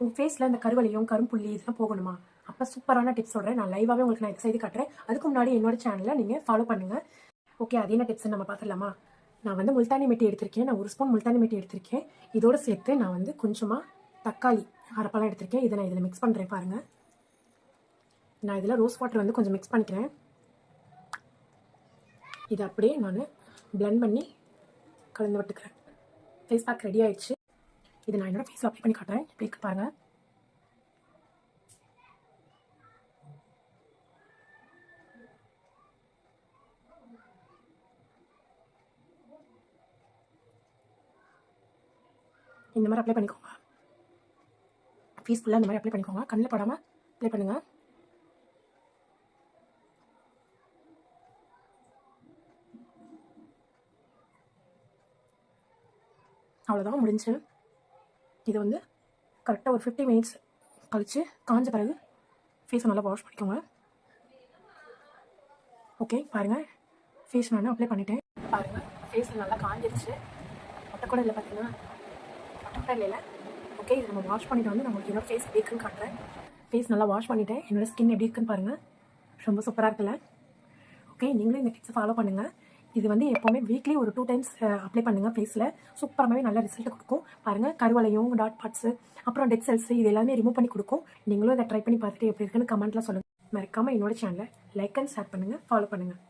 உங்கள் ஃபேஸில் இந்த கருவலியும் கரும்புள்ளி இதெல்லாம் போகணுமா? அப்போ சூப்பரான டிப்ஸ் சொல்கிறேன். நான் லைவாகவே உங்களுக்கு நான் செய்து காட்டுறேன். அதுக்கு முன்னாடி என்னோட சேனலை நீங்கள் ஃபாலோ பண்ணுங்கள். ஓகே, அது என்ன டிப்ஸ் நம்ம பார்த்துடலாமா? நான் வந்து முல்தானி மெட்டி எடுத்திருக்கேன். நான் 1 ஸ்பூன் முல்தானி மெட்டி எடுத்திருக்கேன். இதோடு சேர்த்து நான் வந்து கொஞ்சமாக தக்காளி அரைப்பழம் எடுத்திருக்கேன். இதை நான் இதில் மிக்ஸ் பண்ணுறேன் பாருங்கள். நான் இதில் ரோஸ் வாட்டர் வந்து கொஞ்சம் மிக்ஸ் பண்ணிக்கிறேன். இதை அப்படியே நான் பிளெண்ட் பண்ணி கலந்து விட்டுக்கிறேன். ஃபேஸ் பேக் ரெடி ஆயிடுச்சு. இதை நான் என்னோட ஃபேஸில் அப்ளை பண்ணி காட்டுறேன். எப்படி இருக்கு பாருங்கள். இந்த மாதிரி அப்ளை பண்ணிக்கோங்க. ஃபேஸ் ஃபுல்லாக இந்த மாதிரி அப்ளை பண்ணிக்கோங்க. கண்ணில் படாமல் அப்ளை பண்ணுங்கள். அவ்வளோதான், முடிஞ்சு. இது வந்து கரெக்டாக ஒரு 50 மினிட்ஸ் கழித்து காஞ்ச பிறகு ஃபேஸை நல்லா வாஷ் பண்ணிக்கோங்க. ஓகே பாருங்கள், ஃபேஸ் நான் அப்ளை பண்ணிட்டேன். பாருங்கள், ஃபேஸில் நல்லா காஞ்சிருச்சு. ஒட்டை கூட இல்லை பார்த்தீங்கன்னா, ஒட்டை கூட இல்லை. ஓகே, இதை நம்ம வாஷ் பண்ணிவிட்டு வந்து நம்மளுக்கு என்னோட ஃபேஸ் எப்படி இருக்குன்னு காட்டுறேன். ஃபேஸ் நல்லா வாஷ் பண்ணிவிட்டேன். என்னோடய ஸ்கின் எப்படி இருக்குன்னு பாருங்கள். ரொம்ப சூப்பராக இருக்குல்ல? ஓகே, நீங்களும் இந்த டிப்ஸை ஃபாலோ பண்ணுங்கள். இது வந்து எப்போவுமே வீக்லி ஒரு 2 டைம்ஸ் அப்ளை பண்ணுங்கள் ஃபேஸில். சூப்பராகவே நல்ல ரிசல்ட் கொடுக்கும். பாருங்கள், கருவளையும் டாட் பார்ட்ஸு அப்புறம் டெட் செல்ஸ் இது எல்லாமே ரிமூவ் பண்ணி கொடுக்கும். நீங்களும் இதை ட்ரை பண்ணி பார்த்துட்டு எப்படி இருக்குன்னு கமெண்ட்டில் சொல்லுங்கள். மறக்காமல் என்னோட சேனலை லைக் அண்ட் ஷேர் பண்ணுங்கள், ஃபாலோ பண்ணுங்கள்.